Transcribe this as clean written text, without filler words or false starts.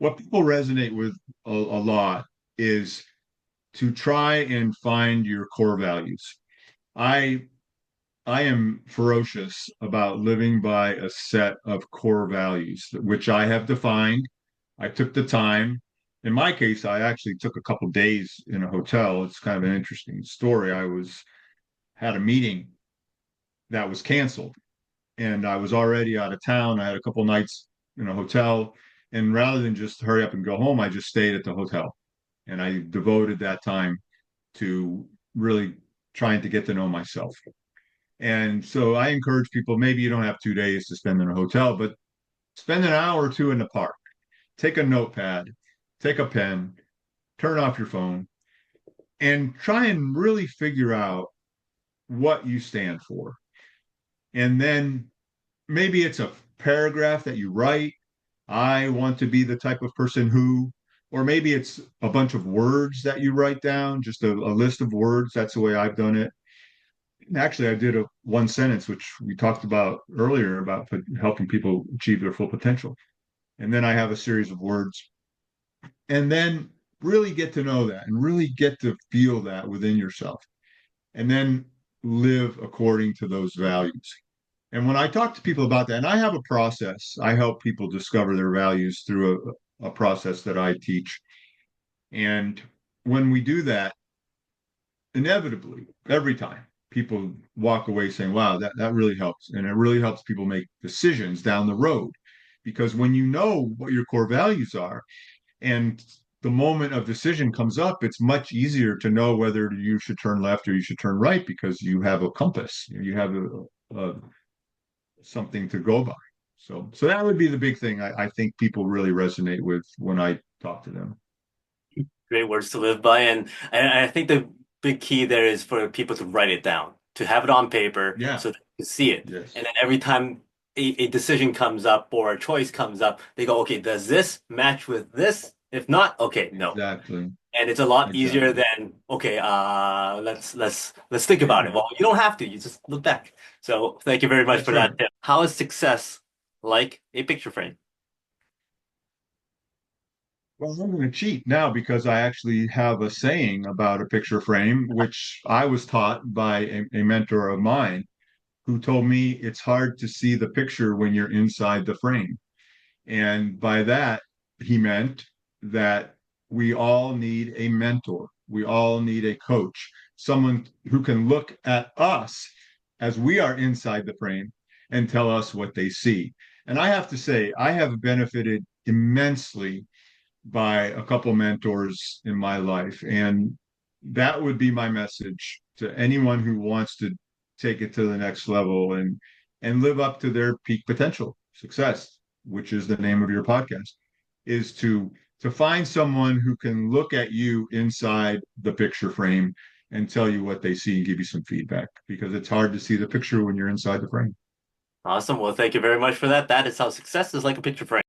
what people resonate with a lot is to try and find your core values. I I am ferocious about living by a set of core values, which I have defined. I took the time. In my case, I actually took a couple days in a hotel. It's kind of an interesting story. I was had a meeting that was canceled, and I was already out of town. I had a couple nights in a hotel, and rather than just hurry up and go home, I just stayed at the hotel, and I devoted that time to really trying to get to know myself. And so I encourage people, maybe you don't have 2 days to spend in a hotel, but spend an hour or two in the park. Take a notepad, take a pen, turn off your phone, and try and really figure out what you stand for. And then maybe it's a paragraph that you write. I want to be the type of person who, or maybe it's a bunch of words that you write down, just a list of words. That's the way I've done it. Actually, I did a one sentence, which we talked about earlier about helping people achieve their full potential. And then I have a series of words. And then really get to know that and really get to feel that within yourself. And then live according to those values. And when I talk to people about that, and I have a process, I help people discover their values through a process that I teach. And when we do that, inevitably, every time people walk away saying, wow, that really helps. And it really helps people make decisions down the road. Because when you know what your core values are and the moment of decision comes up, it's much easier to know whether you should turn left or you should turn right because you have a compass, you have a something to go by. So that would be the big thing I think people really resonate with when I talk to them. Great words to live by. And I think the big key there is for people to write it down, to have it on paper Yeah. so they can see it. Yes. And then every time a decision comes up or a choice comes up, they go, okay, does this match with this? If not, okay, no. Exactly. And it's a lot easier Exactly. than, okay, let's think about Yeah. it. Well, you don't have to, you just look back. So thank you very much That's for right. that tip. How is success like a picture frame? Well, I'm going to cheat now because I actually have a saying about a picture frame, which I was taught by a mentor of mine who told me it's hard to see the picture when you're inside the frame. And by that, he meant that we all need a mentor. We all need a coach, someone who can look at us as we are inside the frame and tell us what they see. And I have to say, I have benefited immensely by a couple mentors in my life. And that would be my message to anyone who wants to take it to the next level and live up to their peak potential success, which is the name of your podcast, is to find someone who can look at you inside the picture frame and tell you what they see and give you some feedback because it's hard to see the picture when you're inside the frame. Awesome. Well, thank you very much for that. That is how success is like a picture frame.